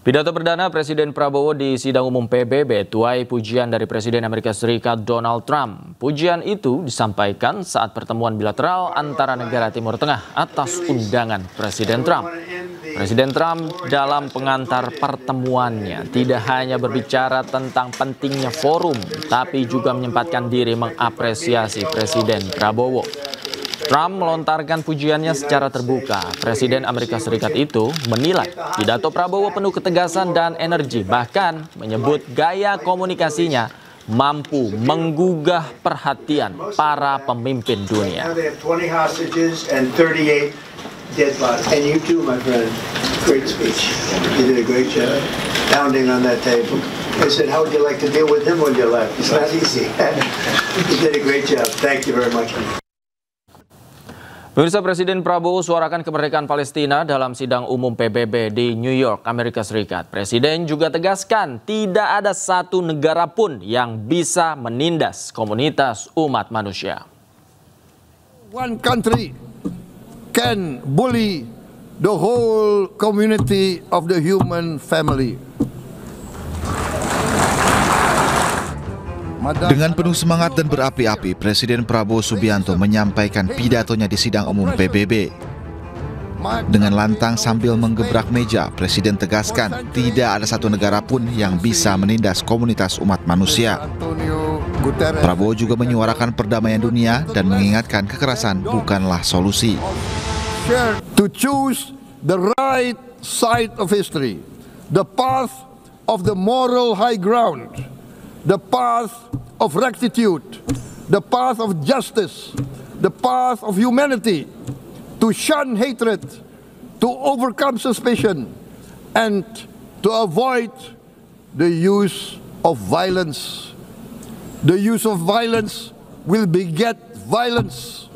Pidato perdana Presiden Prabowo di sidang umum PBB tuai pujian dari Presiden Amerika Serikat Donald Trump. Pujian itu disampaikan saat pertemuan bilateral antara negara Timur Tengah atas undangan Presiden Trump. Presiden Trump dalam pengantar pertemuannya tidak hanya berbicara tentang pentingnya forum, tapi juga menyempatkan diri mengapresiasi Presiden Prabowo. Trump melontarkan pujiannya secara terbuka. Presiden Amerika Serikat itu menilai pidato Prabowo penuh ketegasan dan energi, bahkan menyebut gaya komunikasinya mampu menggugah perhatian para pemimpin dunia. Pemirsa, Presiden Prabowo suarakan kemerdekaan Palestina dalam sidang umum PBB di New York, Amerika Serikat. Presiden juga tegaskan tidak ada satu negara pun yang bisa menindas komunitas umat manusia. One country can bully the whole community of the human family. Dengan penuh semangat dan berapi-api, Presiden Prabowo Subianto menyampaikan pidatonya di sidang umum PBB. Dengan lantang sambil menggebrak meja, Presiden tegaskan tidak ada satu negara pun yang bisa menindas komunitas umat manusia. Prabowo juga menyuarakan perdamaian dunia dan mengingatkan kekerasan bukanlah solusi. To choose the right side of history, the path of the moral high ground, the path of rectitude, the path of justice, the path of humanity, to shun hatred, to overcome suspicion, and to avoid the use of violence. The use of violence will beget violence.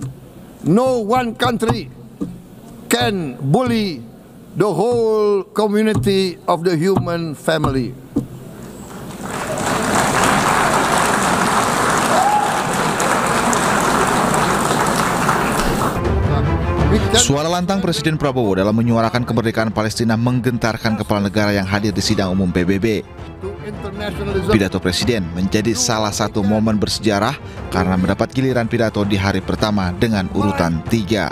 No one country can bully the whole community of the human family. Suara lantang Presiden Prabowo dalam menyuarakan kemerdekaan Palestina menggentarkan kepala negara yang hadir di sidang umum PBB. Pidato Presiden menjadi salah satu momen bersejarah karena mendapat giliran pidato di hari pertama dengan urutan 3.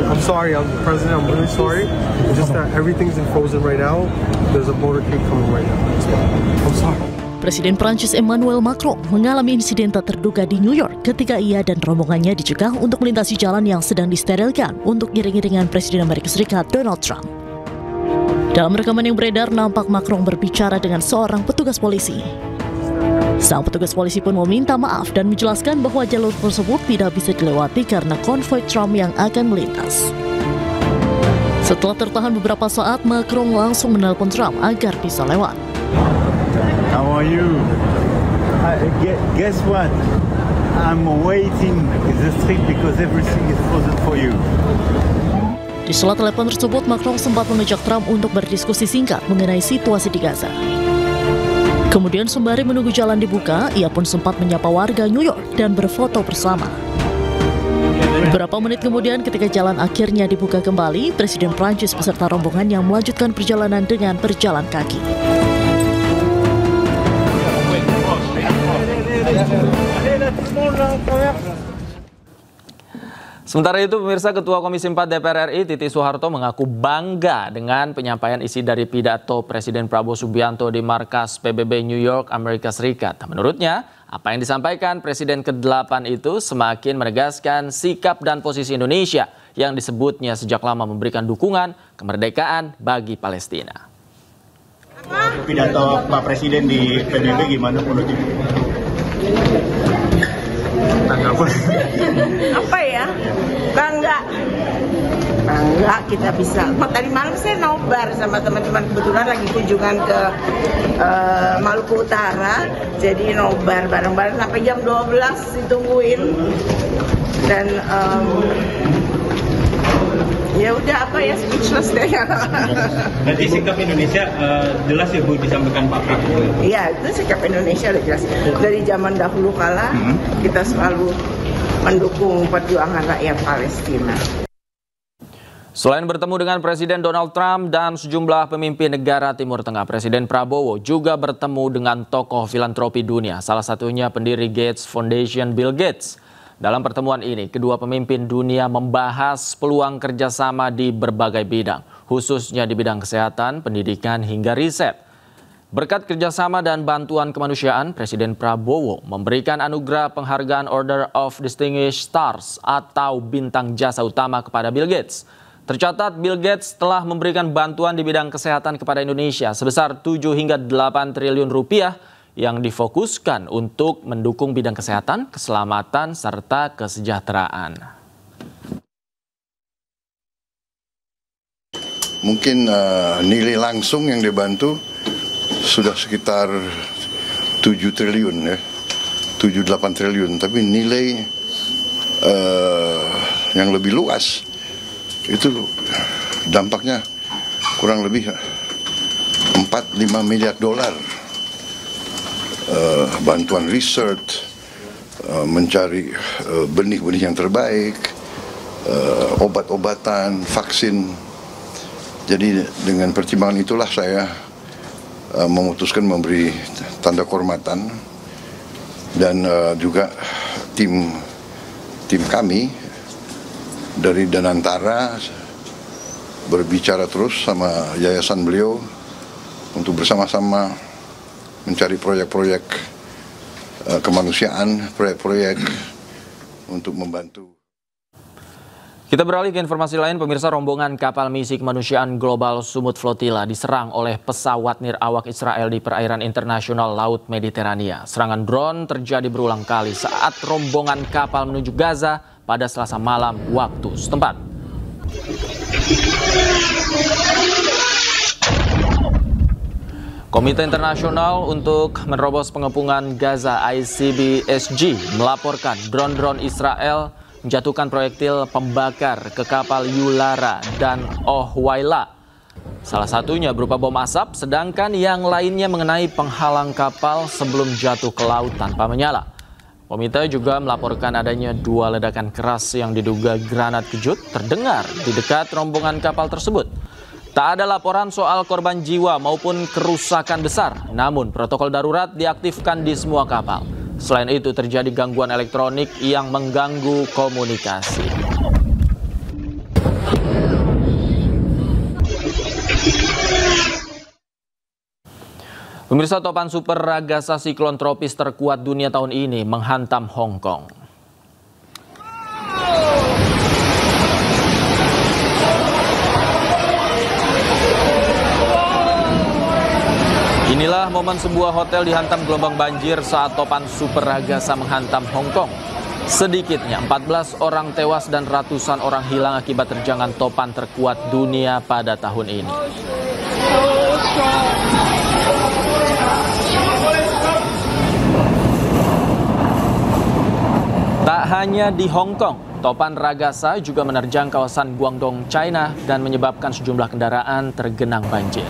I'm sorry, President, I'm really sorry. It's just that everything's frozen right now. There's a motorcade coming right now. I'm sorry. Presiden Prancis Emmanuel Macron mengalami insiden tak terduga di New York ketika ia dan rombongannya dicegah untuk melintasi jalan yang sedang disterilkan untuk iring-iringan Presiden Amerika Serikat Donald Trump. Dalam rekaman yang beredar, nampak Macron berbicara dengan seorang petugas polisi. Sang petugas polisi pun meminta maaf dan menjelaskan bahwa jalur tersebut tidak bisa dilewati karena konvoi Trump yang akan melintas. Setelah tertahan beberapa saat, Macron langsung menelpon Trump agar bisa lewat. How are you? Guess what? I'm waiting the street because everything is frozen for you. Di sela telepon tersebut, Macron sempat mengajak Trump untuk berdiskusi singkat mengenai situasi di Gaza. Kemudian sembari menunggu jalan dibuka, ia pun sempat menyapa warga New York dan berfoto bersama. Beberapa menit kemudian ketika jalan akhirnya dibuka kembali, Presiden Prancis beserta rombongan yang melanjutkan perjalanan dengan berjalan kaki. Sementara itu, pemirsa, Ketua Komisi 4 DPR RI Titi Soeharto mengaku bangga dengan penyampaian isi dari pidato Presiden Prabowo Subianto di markas PBB New York, Amerika Serikat. Menurutnya, apa yang disampaikan Presiden ke-8 itu semakin menegaskan sikap dan posisi Indonesia yang disebutnya sejak lama memberikan dukungan kemerdekaan bagi Palestina. Pidato Pak Presiden di PBB gimana menurutnya? Apa ya? Bangga kita bisa. Tadi malam saya nobar sama teman-teman, kebetulan lagi kunjungan ke Maluku Utara, jadi nobar bareng-bareng sampai jam 12 ditungguin. Dan ya udah apa ya, speechless deh. Nanti sikap Indonesia jelas ya Bu disampaikan Pak Prabowo. Iya, itu sikap Indonesia udah jelas. Dari zaman dahulu kala kita selalu mendukung perjuangan rakyat Palestina. Selain bertemu dengan Presiden Donald Trump dan sejumlah pemimpin negara Timur Tengah, Presiden Prabowo juga bertemu dengan tokoh filantropi dunia, salah satunya pendiri Gates Foundation Bill Gates. Dalam pertemuan ini, kedua pemimpin dunia membahas peluang kerjasama di berbagai bidang, khususnya di bidang kesehatan, pendidikan, hingga riset. Berkat kerjasama dan bantuan kemanusiaan, Presiden Prabowo memberikan anugerah penghargaan Order of Distinguished Stars atau bintang jasa utama kepada Bill Gates. Tercatat Bill Gates telah memberikan bantuan di bidang kesehatan kepada Indonesia sebesar 7 hingga 8 triliun rupiah yang difokuskan untuk mendukung bidang kesehatan, keselamatan, serta kesejahteraan. Mungkin nilai langsung yang dibantu sudah sekitar 7 triliun ya, 7-8 triliun, tapi nilai yang lebih luas itu dampaknya kurang lebih 4-5 miliar dolar. Bantuan research, mencari benih-benih yang terbaik, obat-obatan, vaksin. Jadi dengan pertimbangan itulah saya memutuskan memberi tanda kehormatan, dan juga tim kami dari Danantara berbicara terus sama yayasan beliau untuk bersama-sama mencari proyek-proyek kemanusiaan, proyek-proyek untuk membantu. Kita beralih ke informasi lain, pemirsa. Rombongan kapal misi kemanusiaan Global Sumut Flotilla diserang oleh pesawat nirawak Israel di perairan internasional Laut Mediterania. Serangan drone terjadi berulang kali saat rombongan kapal menuju Gaza pada Selasa malam waktu setempat. Komite Internasional untuk Menerobos Pengepungan Gaza ICBSG melaporkan drone-drone Israel menjatuhkan proyektil pembakar ke kapal Yulara dan Ohwaila. Salah satunya berupa bom asap, sedangkan yang lainnya mengenai penghalang kapal sebelum jatuh ke laut tanpa menyala. Komite juga melaporkan adanya 2 ledakan keras yang diduga granat kejut terdengar di dekat rombongan kapal tersebut. Tak ada laporan soal korban jiwa maupun kerusakan besar, namun protokol darurat diaktifkan di semua kapal. Selain itu terjadi gangguan elektronik yang mengganggu komunikasi. Pemirsa, topan super raksasa siklon tropis terkuat dunia tahun ini menghantam Hong Kong. Inilah momen sebuah hotel dihantam gelombang banjir saat topan super raksasa menghantam Hong Kong. Sedikitnya 14 orang tewas dan ratusan orang hilang akibat terjangan topan terkuat dunia pada tahun ini. Tak hanya di Hong Kong, topan raksasa juga menerjang kawasan Guangdong, China dan menyebabkan sejumlah kendaraan tergenang banjir.